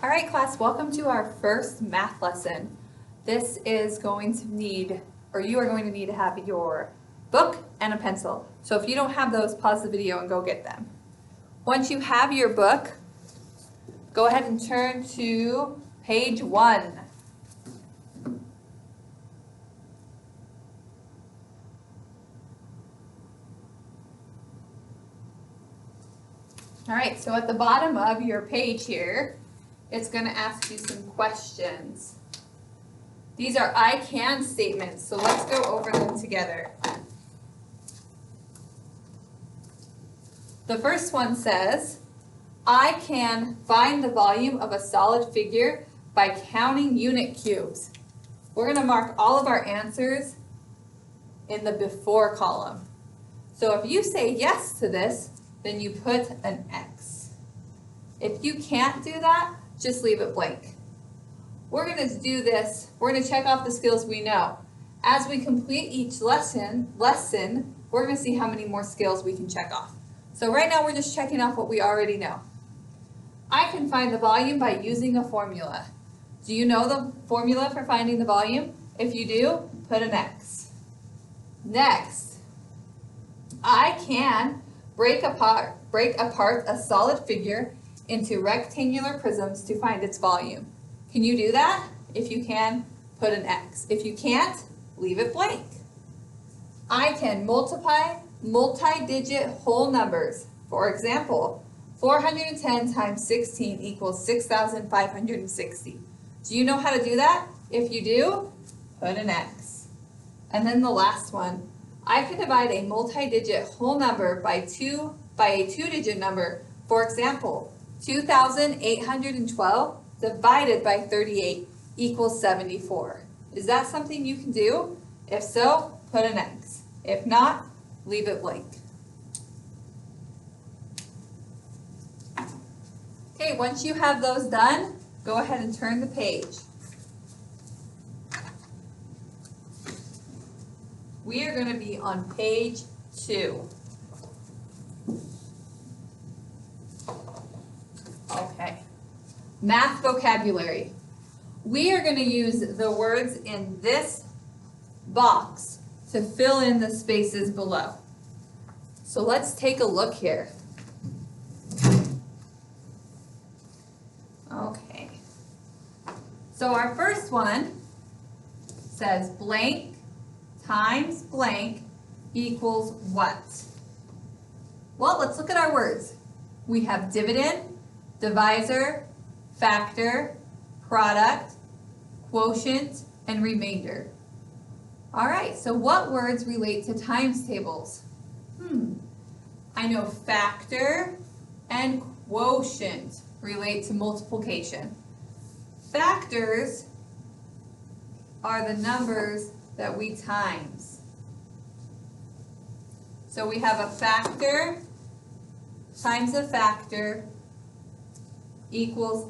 All right, class, welcome to our first math lesson. This is going to need, or you are going to need to have your book and a pencil. So if you don't have those, pause the video and go get them. Once you have your book, go ahead and turn to page 1. All right, so at the bottom of your page here, it's going to ask you some questions. These are I can statements, so let's go over them together. The first one says, I can find the volume of a solid figure by counting unit cubes. We're going to mark all of our answers in the before column. So if you say yes to this, then you put an X. If you can't do that, just leave it blank. We're going to do this, we're going to check off the skills we know. As we complete each lesson, we're going to see how many more skills we can check off. So right now we're just checking off what we already know. I can find the volume by using a formula. Do you know the formula for finding the volume? If you do, put an X. Next, I can break apart a solid figure into rectangular prisms to find its volume. Can you do that? If you can, put an X. If you can't, leave it blank. I can multiply multi-digit whole numbers. For example, 410 times 16 equals 6,560. Do you know how to do that? If you do, put an X. And then the last one, I can divide a multi-digit whole number by a two-digit number. For example, 2,812 divided by 38 equals 74. Is that something you can do? If so, put an X. If not, leave it blank. Okay, once you have those done, go ahead and turn the page. We are going to be on page 2. Okay. Math vocabulary. We are going to use the words in this box to fill in the spaces below. So let's take a look here. Okay. So our first one says blank times blank equals what? Well, let's look at our words. We have dividend, divisor, factor, product, quotient, and remainder. All right, so what words relate to times tables? I know factor and quotient relate to multiplication. Factors are the numbers that we times. So we have a factor times a factor equals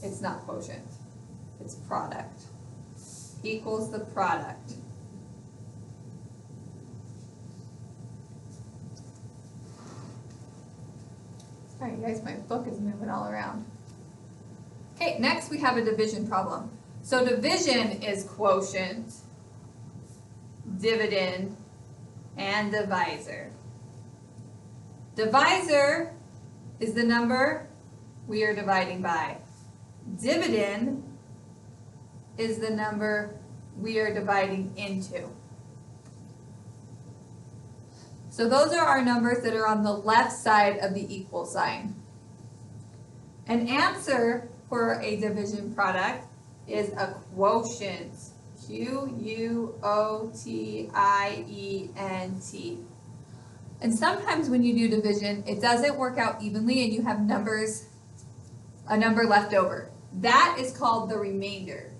it's not quotient, it's product, equals the product. Sorry guys, my book is moving all around. Okay, next we have a division problem. So division is quotient, dividend, and divisor. Divisor is the number we are dividing by. Dividend is the number we are dividing into. So those are our numbers that are on the left side of the equal sign. An answer for a division product is a quotient. Q-U-O-T-I-E-N-T. And sometimes when you do division, it doesn't work out evenly and you have a number left over. That is called the remainder.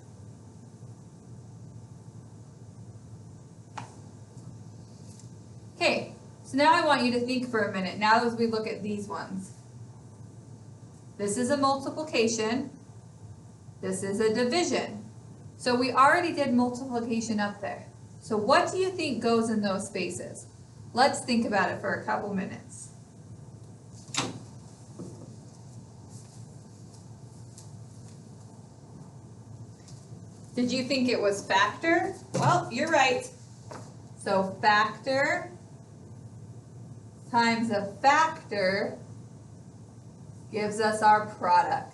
Okay, so now I want you to think for a minute, now as we look at these ones. This is a multiplication. This is a division. So we already did multiplication up there. So what do you think goes in those spaces? Let's think about it for a couple minutes. Did you think it was factor? Well, you're right. So factor times a factor gives us our product.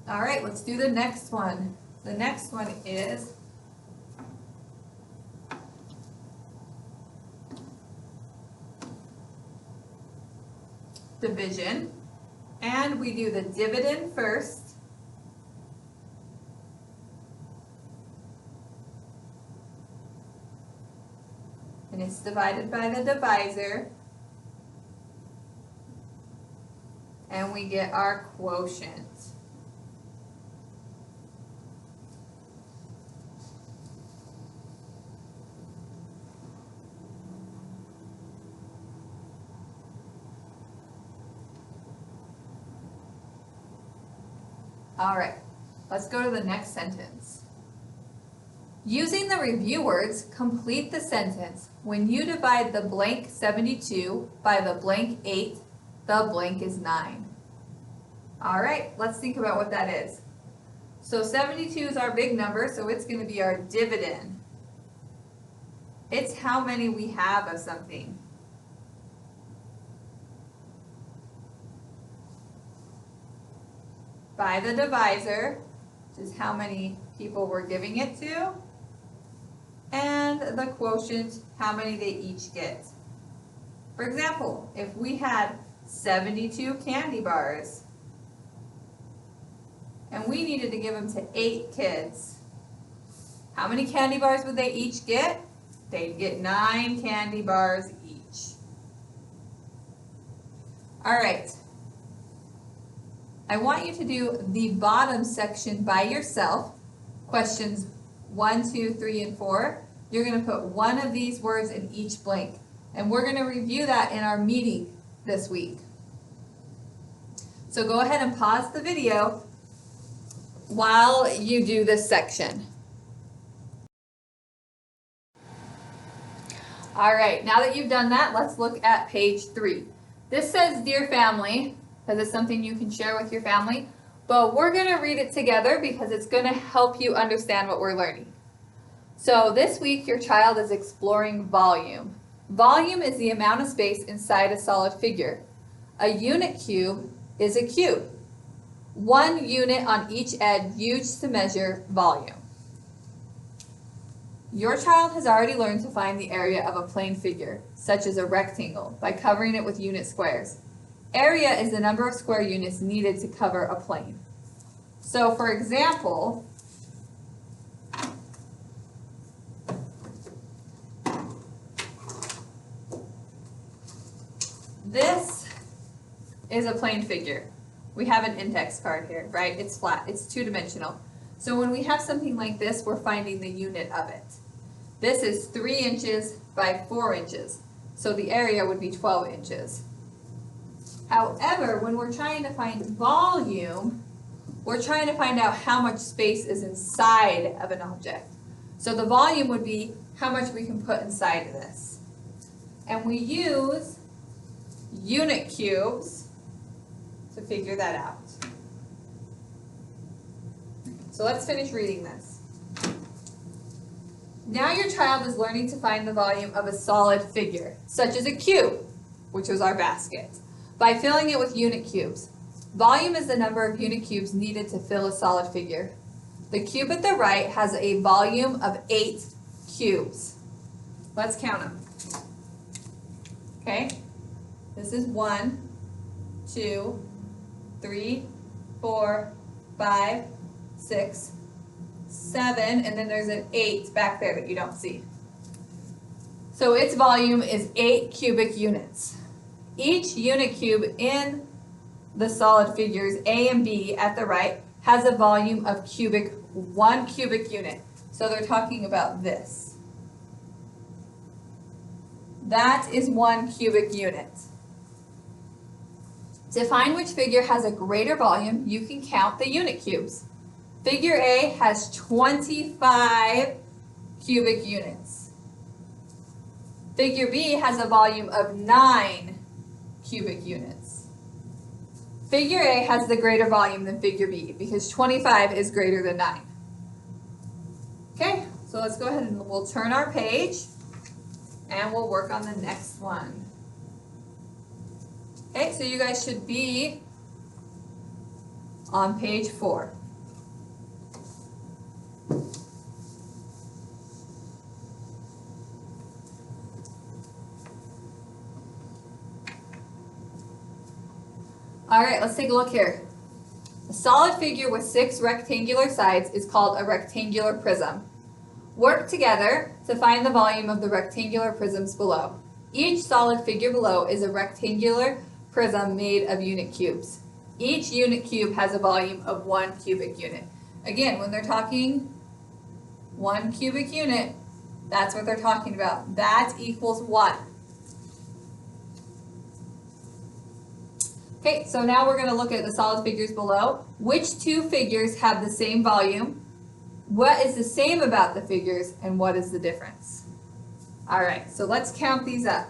All right, let's do the next one. The next one is division, and we do the dividend first. And it's divided by the divisor. And we get our quotient. All right, let's go to the next sentence. Using the review words, complete the sentence. When you divide the blank 72 by the blank 8, the blank is 9. All right, let's think about what that is. So 72 is our big number, so it's going to be our dividend. It's how many we have of something. By the divisor, which is how many people we're giving it to, and the quotient, how many they each get. For example, if we had 72 candy bars, and we needed to give them to 8 kids, how many candy bars would they each get? They'd get 9 candy bars each. All right. I want you to do the bottom section by yourself, questions 1, 2, 3, and 4. You're going to put one of these words in each blank, and we're going to review that in our meeting this week. So go ahead and pause the video while you do this section. All right, now that you've done that, let's look at page 3. This says, Dear Family, because it's something you can share with your family, but we're going to read it together because it's going to help you understand what we're learning. So this week your child is exploring volume. Volume is the amount of space inside a solid figure. A unit cube is a cube. 1 unit on each edge used to measure volume. Your child has already learned to find the area of a plane figure, such as a rectangle, by covering it with unit squares. Area is the number of square units needed to cover a plane. So for example, this is a plane figure. We have an index card here, right? It's flat, it's two-dimensional. So when we have something like this, we're finding the unit of it. This is 3 inches by 4 inches. So the area would be 12 inches. However, when we're trying to find volume, we're trying to find out how much space is inside of an object. So the volume would be how much we can put inside of this. And we use unit cubes to figure that out. So let's finish reading this. Now your child is learning to find the volume of a solid figure, such as a cube, which was our basket, by filling it with unit cubes. Volume is the number of unit cubes needed to fill a solid figure. The cube at the right has a volume of 8 cubes. Let's count them. Okay, this is 1, 2, 3, 4, 5, 6, 7, and then there's an 8 back there that you don't see. So its volume is 8 cubic units. Each unit cube in the solid figures A and B at the right has a volume of 1 cubic unit. So they're talking about this. That is 1 cubic unit. To find which figure has a greater volume, you can count the unit cubes. Figure A has 25 cubic units. Figure B has a volume of 9 cubic units. Figure A has the greater volume than figure B because 25 is greater than 9. Okay, so let's go ahead and we'll turn our page and we'll work on the next one. Okay, so you guys should be on page 4. All right, let's take a look here. A solid figure with 6 rectangular sides is called a rectangular prism. Work together to find the volume of the rectangular prisms below. Each solid figure below is a rectangular prism made of unit cubes. Each unit cube has a volume of 1 cubic unit. Again, when they're talking 1 cubic unit, that's what they're talking about. That equals what? Okay, so now we're going to look at the solid figures below. Which 2 figures have the same volume? What is the same about the figures and what is the difference? All right, so let's count these up.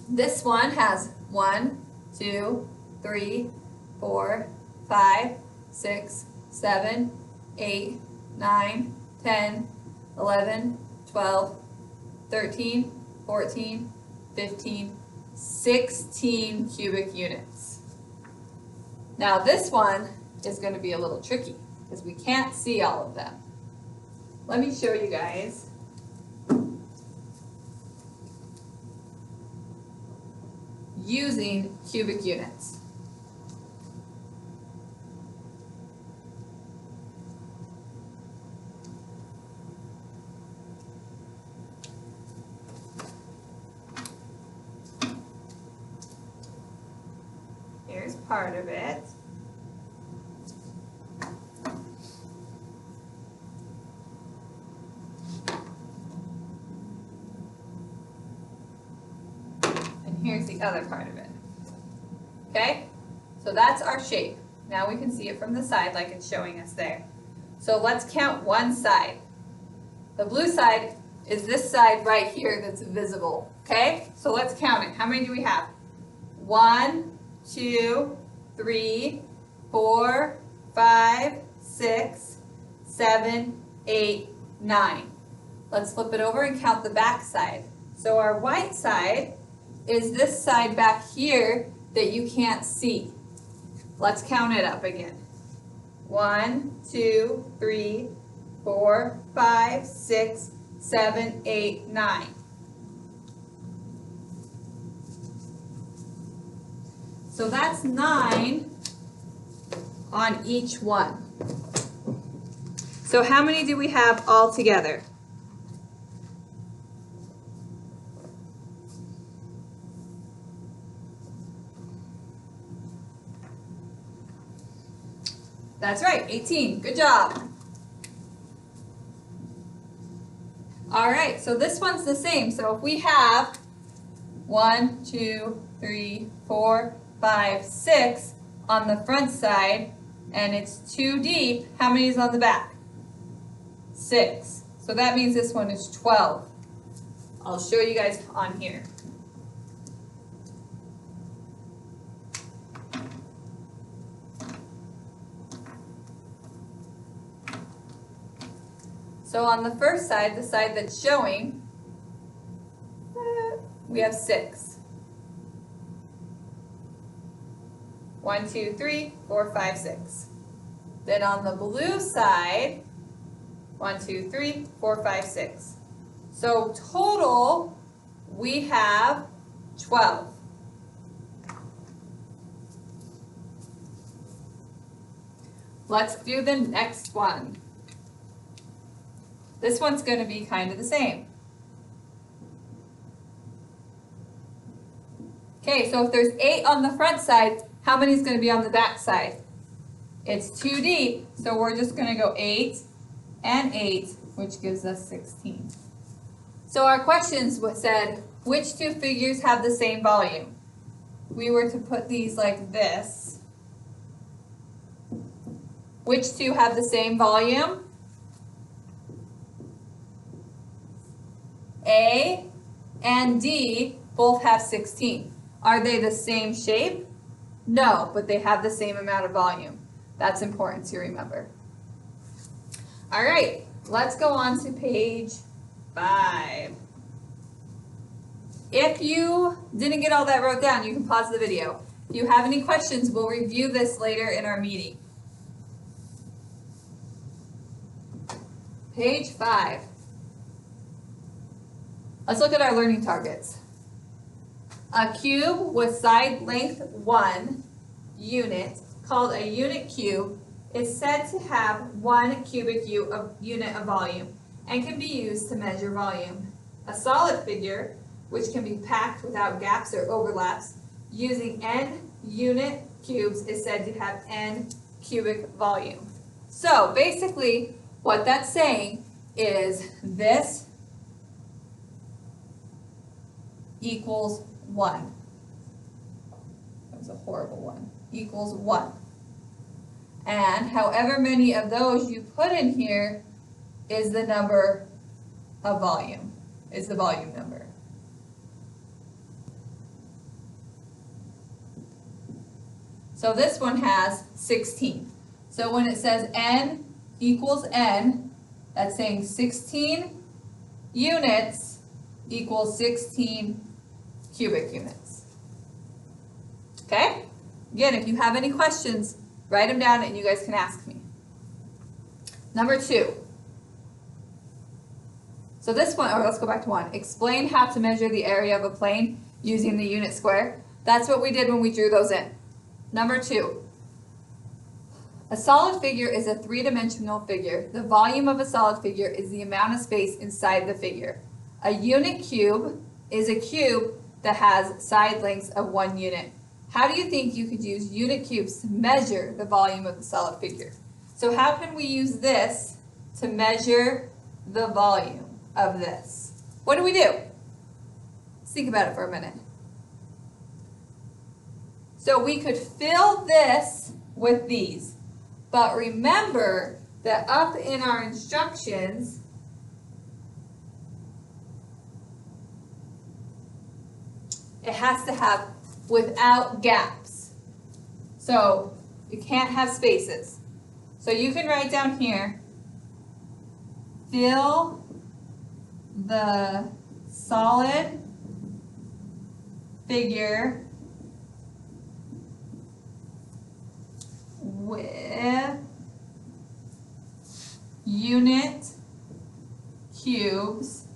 This one has 1, 2, 3, 4, 5, 6, 7, 8, 9, 10, 11, 12, 13, 14, 15, 16 cubic units. Now this one is going to be a little tricky because we can't see all of them. Let me show you guys. Using cubic units. Here's part of it. And here's the other part of it. Okay? So that's our shape. Now we can see it from the side like it's showing us there. So let's count one side. The blue side is this side right here that's visible. Okay? So let's count it. How many do we have? 1, 2, 3, 4, 5, 6, 7, 8, 9. Let's flip it over and count the back side. So our white side is this side back here that you can't see. Let's count it up again. 1, 2, 3, 4, 5, 6, 7, 8, 9. So that's 9 on each one. So how many do we have all together? That's right, 18. Good job. All right, so this one's the same. So if we have 1, 2, 3, 4, 5, 6 on the front side, and it's 2 deep, how many is on the back? 6. So that means this one is 12. I'll show you guys on here. So on the first side, the side that's showing, we have 6. 1, 2, 3, 4, 5, 6. Then on the blue side, 1, 2, 3, 4, 5, 6. So total, we have 12. Let's do the next one. This one's going to be kind of the same. Okay, so if there's 8 on the front side, how many is going to be on the back side? It's 2 deep, so we're just going to go 8 and 8, which gives us 16. So our questions said, which 2 figures have the same volume? We were to put these like this. Which 2 have the same volume? A and D both have 16. Are they the same shape? No, but they have the same amount of volume. That's important to remember. All right, let's go on to page 5. If you didn't get all that wrote down, you can pause the video. If you have any questions, we'll review this later in our meeting. Page 5. Let's look at our learning targets. A cube with side length 1 unit, called a unit cube, is said to have 1 cubic unit of volume and can be used to measure volume. A solid figure, which can be packed without gaps or overlaps, using n unit cubes, is said to have n cubic volume. So basically, what that's saying is this equals 1. That was a horrible one. Equals 1. And however many of those you put in here is the number of volume, is the volume number. So this one has 16. So when it says n equals n, that's saying 16 units equals 16 cubic units. Okay? Again, if you have any questions, write them down and you guys can ask me. Number 2. So this one, or let's go back to 1. Explain how to measure the area of a plane using the unit square. That's what we did when we drew those in. Number 2. A solid figure is a 3-dimensional figure. The volume of a solid figure is the amount of space inside the figure. A unit cube is a cube that has side lengths of 1 unit. How do you think you could use unit cubes to measure the volume of the solid figure? So how can we use this to measure the volume of this? What do? Let's think about it for a minute. So we could fill this with these. But remember that up in our instructions, it has to have without gaps. So you can't have spaces. So you can write down here, fill the solid figure with unit cubes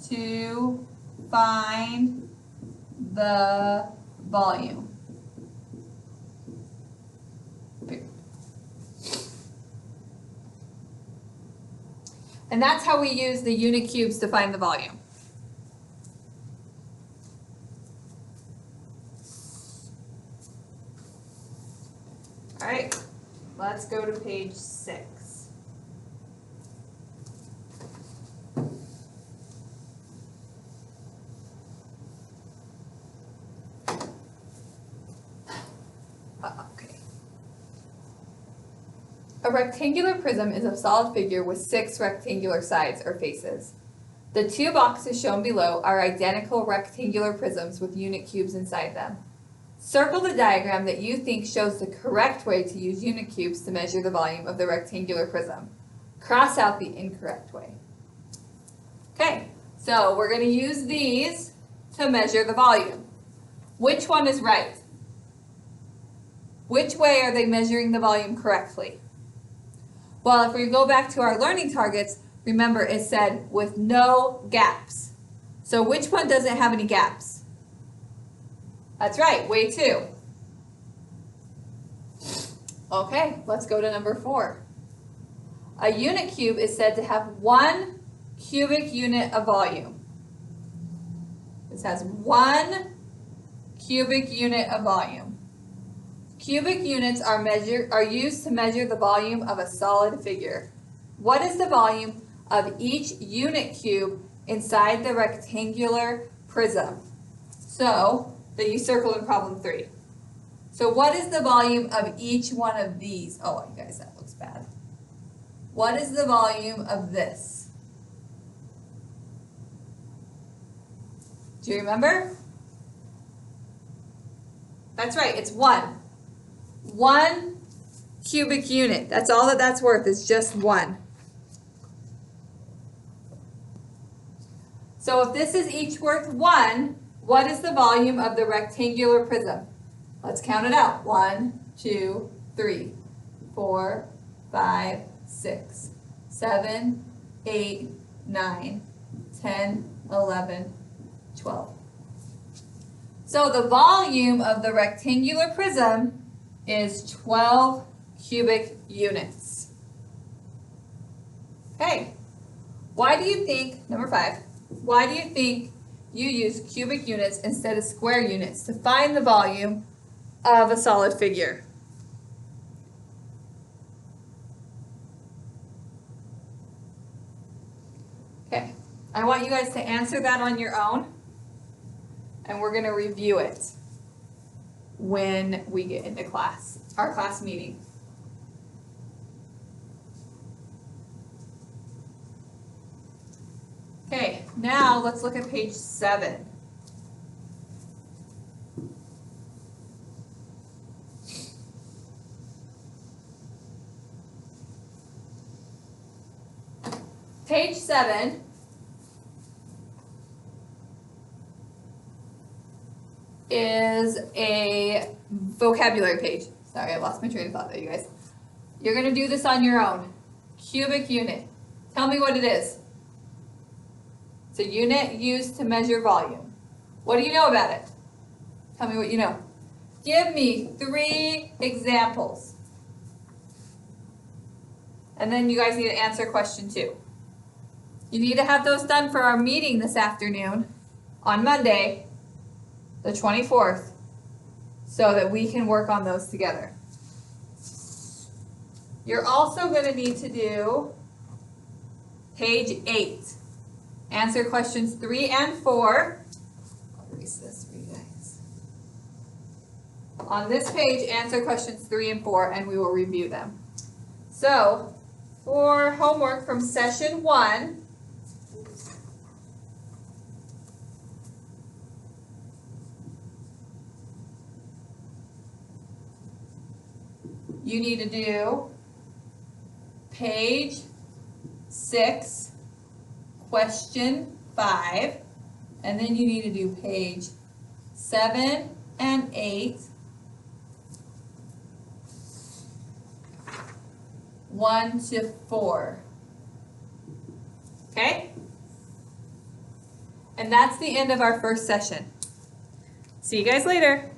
to find the volume. And that's how we use the unit cubes to find the volume. All right, let's go to page 6. Okay. A rectangular prism is a solid figure with 6 rectangular sides or faces. The 2 boxes shown below are identical rectangular prisms with unit cubes inside them. Circle the diagram that you think shows the correct way to use unit cubes to measure the volume of the rectangular prism. Cross out the incorrect way. Okay, so we're going to use these to measure the volume. Which one is right? Which way are they measuring the volume correctly? Well, if we go back to our learning targets, remember it said with no gaps. So which one doesn't have any gaps? That's right, way 2. Okay, let's go to number 4. A unit cube is said to have 1 cubic unit of volume. This has 1 cubic unit of volume. Cubic units are used to measure the volume of a solid figure. What is the volume of each unit cube inside the rectangular prism? So, that you circled in problem 3. So what is the volume of each one of these? Oh, you guys, that looks bad. What is the volume of this? Do you remember? That's right, it's 1. 1 cubic unit. That's all that that's worth, is just 1. So if this is each worth 1, what is the volume of the rectangular prism? Let's count it out. 1, 2, 3, 4, 5, 6, 7, 8, 9, 10, 11, 12. So the volume of the rectangular prism is 12 cubic units. Okay. Why do you think, number 5, why do you think you use cubic units instead of square units to find the volume of a solid figure? Okay, I want you guys to answer that on your own, and we're going to review it when we get into class, our class meeting. Okay, now let's look at page 7. Page 7 is a vocabulary page. Sorry, I lost my train of thought there, you guys. You're going to do this on your own. Cubic unit. Tell me what it is. It's a unit used to measure volume. What do you know about it? Tell me what you know. Give me 3 examples. And then you guys need to answer question 2. You need to have those done for our meeting this afternoon on Monday, the 24th, so that we can work on those together. You're also going to need to do page 8. Answer questions 3 and 4. I'll erase this for you guys. On this page, answer questions 3 and 4, and we will review them. So, for homework from session 1, you need to do page 6, question 5, and then you need to do page 7 and 8, 1 to 4. Okay? And that's the end of our first session. See you guys later.